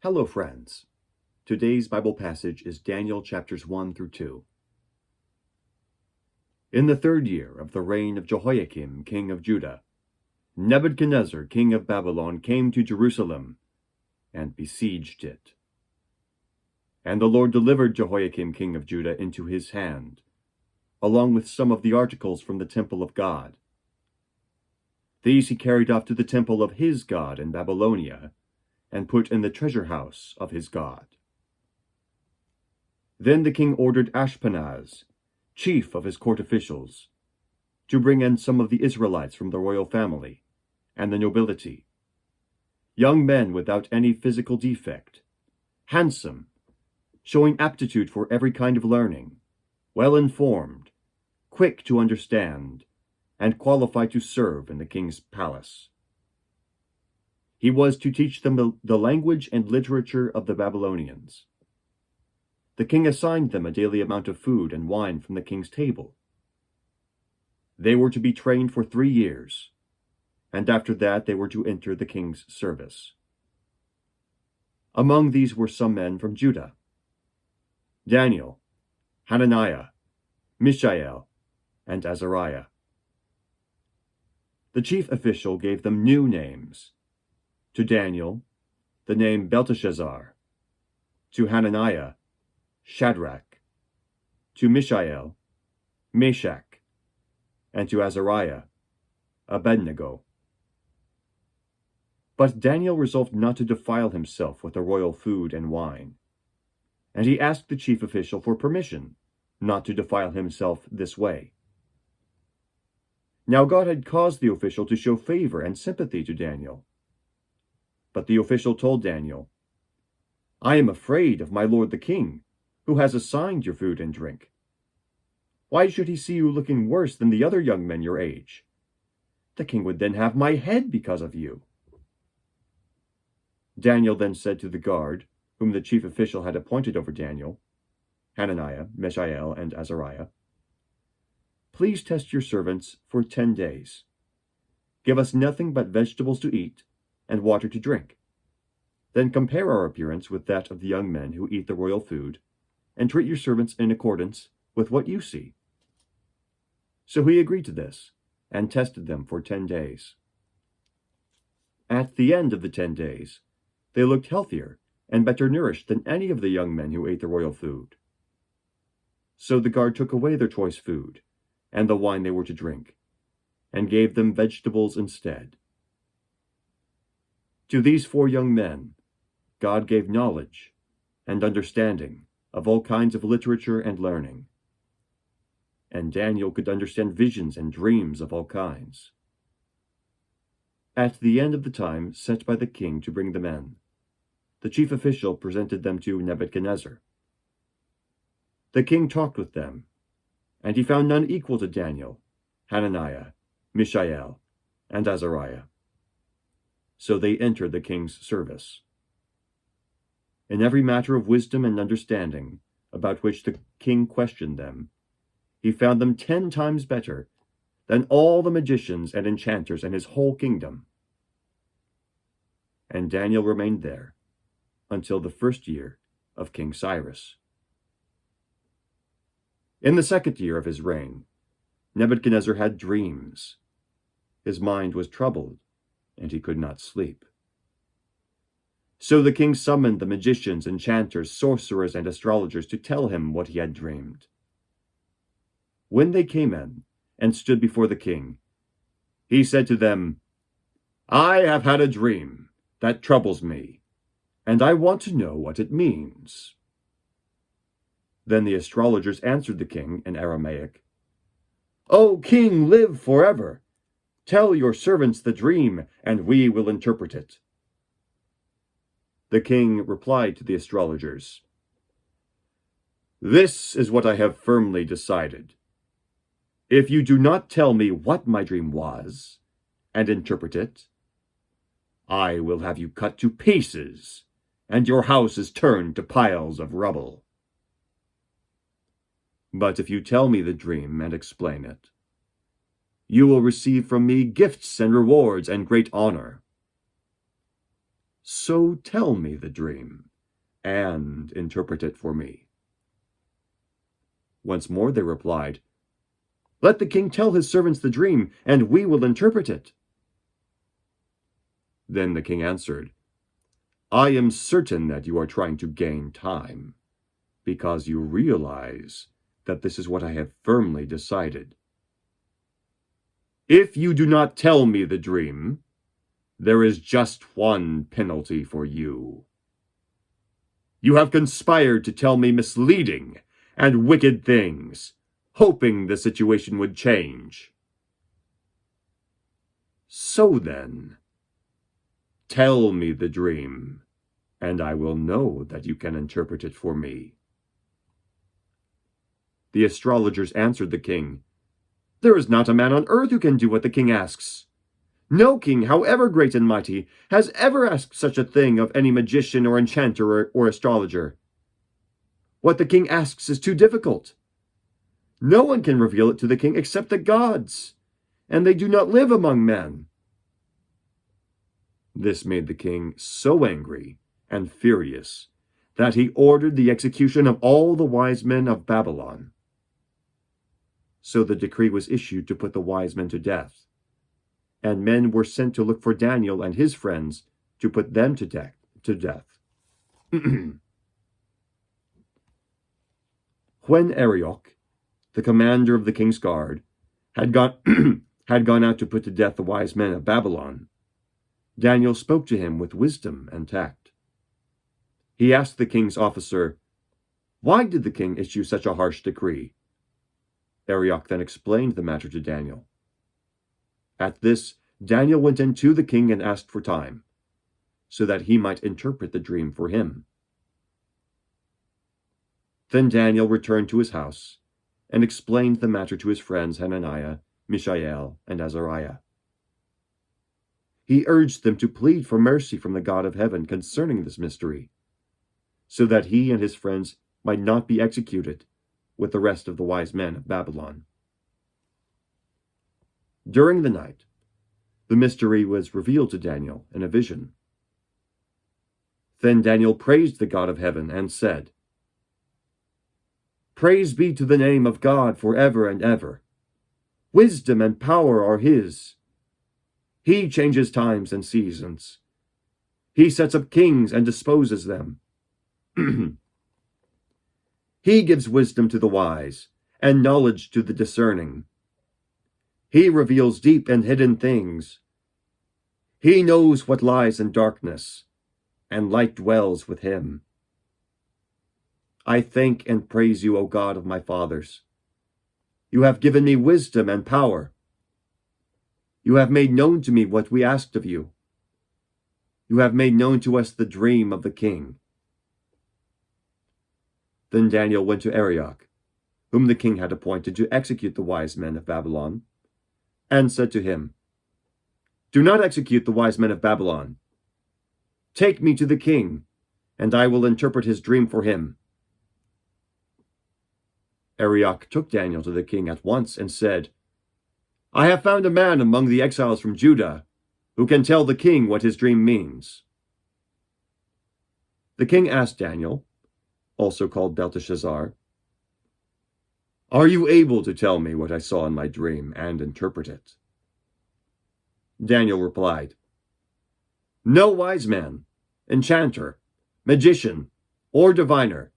Hello, friends. Today's Bible passage is Daniel chapters 1 through 2. In the 3rd year of the reign of Jehoiakim, king of Judah, Nebuchadnezzar, king of Babylon, came to Jerusalem and besieged it. And the Lord delivered Jehoiakim, king of Judah, into his hand, along with some of the articles from the temple of God. These he carried off to the temple of his God in Babylonia, and put in the treasure house of his God. Then the king ordered Ashpenaz, chief of his court officials, to bring in some of the Israelites from the royal family and the nobility, young men without any physical defect, handsome, showing aptitude for every kind of learning, well-informed, quick to understand, and qualified to serve in the king's palace. He was to teach them the language and literature of the Babylonians. The king assigned them a daily amount of food and wine from the king's table. They were to be trained for 3 years, and after that they were to enter the king's service. Among these were some men from Judah: Daniel, Hananiah, Mishael, and Azariah. The chief official gave them new names. To Daniel, the name Belteshazzar; to Hananiah, Shadrach; to Mishael, Meshach; and to Azariah, Abednego. But Daniel resolved not to defile himself with the royal food and wine, and he asked the chief official for permission not to defile himself this way. Now God had caused the official to show favor and sympathy to Daniel. But the official told Daniel, "I am afraid of my lord the king, who has assigned your food and drink. Why should he see you looking worse than the other young men your age? The king would then have my head because of you." Daniel then said to the guard, whom the chief official had appointed over Daniel, Hananiah, Mishael, and Azariah, "Please test your servants for 10 days. Give us nothing but vegetables to eat and water to drink. Then compare our appearance with that of the young men who eat the royal food, and treat your servants in accordance with what you see." So he agreed to this, and tested them for 10 days. At the end of the 10 days, they looked healthier and better nourished than any of the young men who ate the royal food. So the guard took away their choice food, and the wine they were to drink, and gave them vegetables instead. To these 4 young men, God gave knowledge and understanding of all kinds of literature and learning. And Daniel could understand visions and dreams of all kinds. At the end of the time set by the king to bring them in, the chief official presented them to Nebuchadnezzar. The king talked with them, and he found none equal to Daniel, Hananiah, Mishael, and Azariah. So they entered the king's service. In every matter of wisdom and understanding about which the king questioned them, he found them 10 times better than all the magicians and enchanters in his whole kingdom. And Daniel remained there until the 1st year of King Cyrus. In the 2nd year of his reign, Nebuchadnezzar had dreams. His mind was troubled, and he could not sleep. So the king summoned the magicians, enchanters, sorcerers, and astrologers to tell him what he had dreamed. When they came in and stood before the king, he said to them, "I have had a dream that troubles me, and I want to know what it means." Then the astrologers answered the king in Aramaic, "O king, live forever! Tell your servants the dream, and we will interpret it." The king replied to the astrologers, "This is what I have firmly decided. If you do not tell me what my dream was, and interpret it, I will have you cut to pieces, and your houses turned to piles of rubble. But if you tell me the dream and explain it, you will receive from me gifts and rewards and great honor. So tell me the dream, and interpret it for me." Once more they replied, "Let the king tell his servants the dream, and we will interpret it." Then the king answered, "I am certain that you are trying to gain time, because you realize that this is what I have firmly decided. If you do not tell me the dream, there is just one penalty for you. You have conspired to tell me misleading and wicked things, hoping the situation would change. So then, tell me the dream, and I will know that you can interpret it for me." The astrologers answered the king, "There is not a man on earth who can do what the king asks. No king, however great and mighty, has ever asked such a thing of any magician or enchanter or astrologer. What the king asks is too difficult. No one can reveal it to the king except the gods, and they do not live among men." This made the king so angry and furious that he ordered the execution of all the wise men of Babylon. So the decree was issued to put the wise men to death, and men were sent to look for Daniel and his friends to put them to death. When Arioch, the commander of the king's guard, had gone out to put to death the wise men of Babylon, Daniel spoke to him with wisdom and tact. He asked the king's officer, "Why did the king issue such a harsh decree?" Arioch then explained the matter to Daniel. At this, Daniel went in to the king and asked for time, so that he might interpret the dream for him. Then Daniel returned to his house and explained the matter to his friends Hananiah, Mishael, and Azariah. He urged them to plead for mercy from the God of heaven concerning this mystery, so that he and his friends might not be executed with the rest of the wise men of Babylon. During the night, the mystery was revealed to Daniel in a vision. Then Daniel praised the God of heaven and said, "Praise be to the name of God forever and ever. Wisdom and power are his. He changes times and seasons. He sets up kings and disposes them. He gives wisdom to the wise and knowledge to the discerning. He reveals deep and hidden things. He knows what lies in darkness, and light dwells with him. I thank and praise you, O God of my fathers. You have given me wisdom and power. You have made known to me what we asked of you. You have made known to us the dream of the king." Then Daniel went to Arioch, whom the king had appointed to execute the wise men of Babylon, and said to him, "Do not execute the wise men of Babylon. Take me to the king, and I will interpret his dream for him." Arioch took Daniel to the king at once and said, "I have found a man among the exiles from Judah who can tell the king what his dream means." The king asked Daniel, also called Belteshazzar, "Are you able to tell me what I saw in my dream and interpret it?" Daniel replied, "No wise man, enchanter, magician, or diviner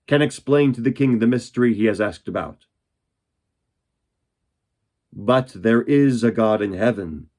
can explain to the king the mystery he has asked about. But there is a God in heaven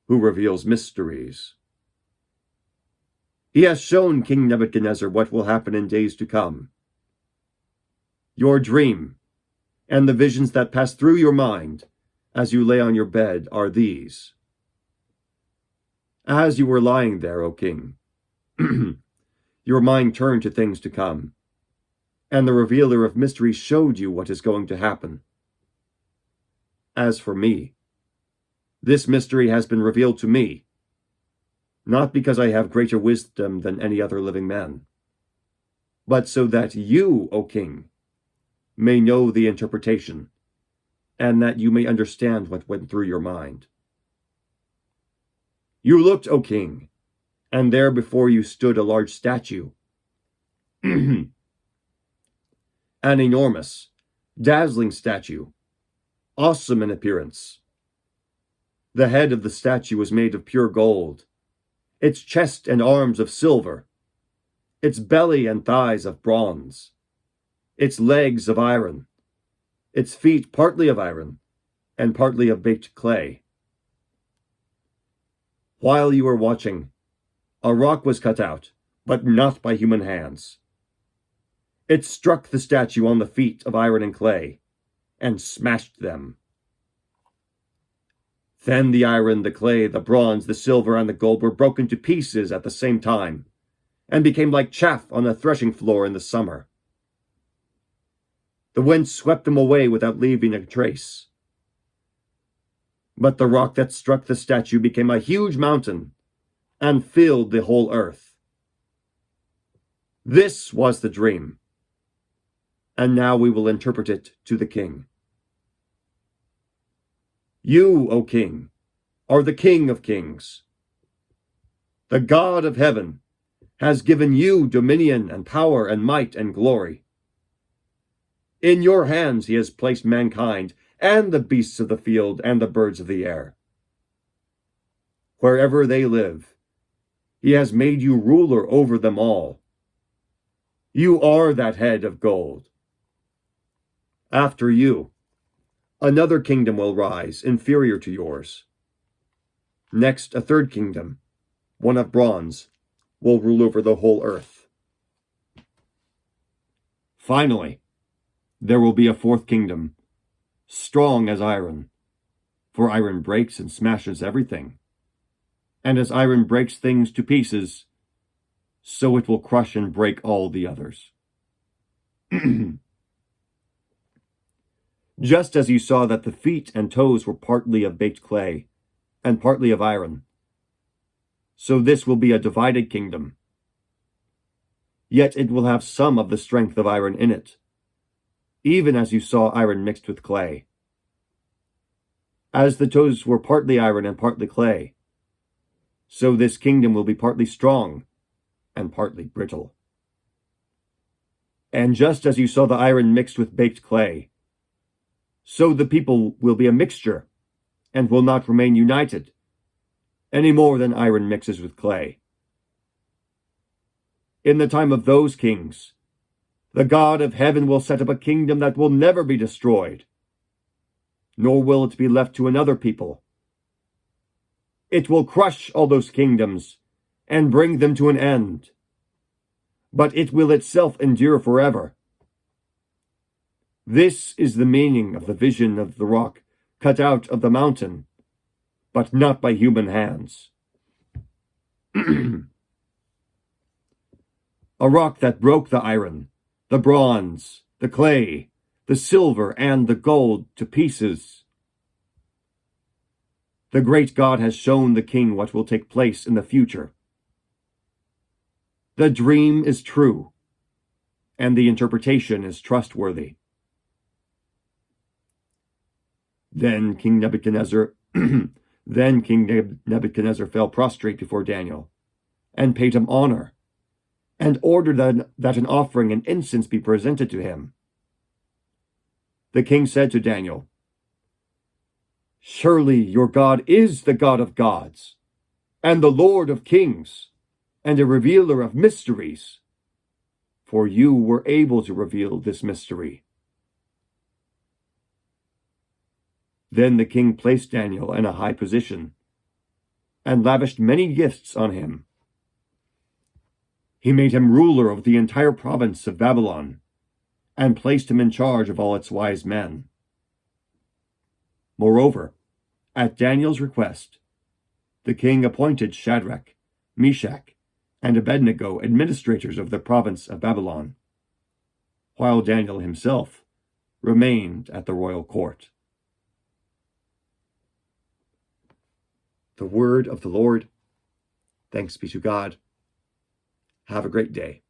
who reveals mysteries. He has shown King Nebuchadnezzar what will happen in days to come. Your dream and the visions that pass through your mind as you lay on your bed are these. As you were lying there, O king, your mind turned to things to come, and the revealer of mysteries showed you what is going to happen. As for me, this mystery has been revealed to me, not because I have greater wisdom than any other living man, but so that you, O king, may know the interpretation, and that you may understand what went through your mind. You looked, O king, and there before you stood a large statue, an enormous, dazzling statue, awesome in appearance. The head of the statue was made of pure gold, its chest and arms of silver, its belly and thighs of bronze, its legs of iron, its feet partly of iron and partly of baked clay. While you were watching, a rock was cut out, but not by human hands. It struck the statue on the feet of iron and clay, and smashed them. Then the iron, the clay, the bronze, the silver, and the gold were broken to pieces at the same time, and became like chaff on a threshing floor in the summer. The wind swept them away without leaving a trace. But the rock that struck the statue became a huge mountain, and filled the whole earth. This was the dream, and now we will interpret it to the king. You, O king, are the King of kings. The God of heaven has given you dominion and power and might and glory. In your hands he has placed mankind and the beasts of the field and the birds of the air. Wherever they live, he has made you ruler over them all. You are that head of gold. After you, another kingdom will rise, inferior to yours. Next, a third kingdom, one of bronze, will rule over the whole earth. Finally, there will be a fourth kingdom, strong as iron, for iron breaks and smashes everything. And as iron breaks things to pieces, so it will crush and break all the others. Just as you saw that the feet and toes were partly of baked clay and partly of iron, so this will be a divided kingdom. Yet it will have some of the strength of iron in it, even as you saw iron mixed with clay. As the toes were partly iron and partly clay, so this kingdom will be partly strong and partly brittle. And just as you saw the iron mixed with baked clay, so the people will be a mixture and will not remain united, any more than iron mixes with clay. In the time of those kings, the God of heaven will set up a kingdom that will never be destroyed, nor will it be left to another people. It will crush all those kingdoms and bring them to an end, but it will itself endure forever. This is the meaning of the vision of the rock cut out of the mountain, but not by human hands. A rock that broke the iron, the bronze, the clay, the silver, and the gold to pieces. The great God has shown the king what will take place in the future. The dream is true, and the interpretation is trustworthy. Then King Nebuchadnezzar fell prostrate before Daniel, and paid him honor, and ordered that an offering and incense be presented to him. The king said to Daniel, "Surely your God is the God of gods, and the Lord of kings, and a revealer of mysteries, for you were able to reveal this mystery." Then the king placed Daniel in a high position, and lavished many gifts on him. He made him ruler of the entire province of Babylon, and placed him in charge of all its wise men. Moreover, at Daniel's request, the king appointed Shadrach, Meshach, and Abednego administrators of the province of Babylon, while Daniel himself remained at the royal court. The word of the Lord. Thanks be to God. Have a great day,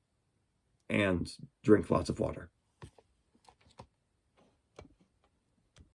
and drink lots of water.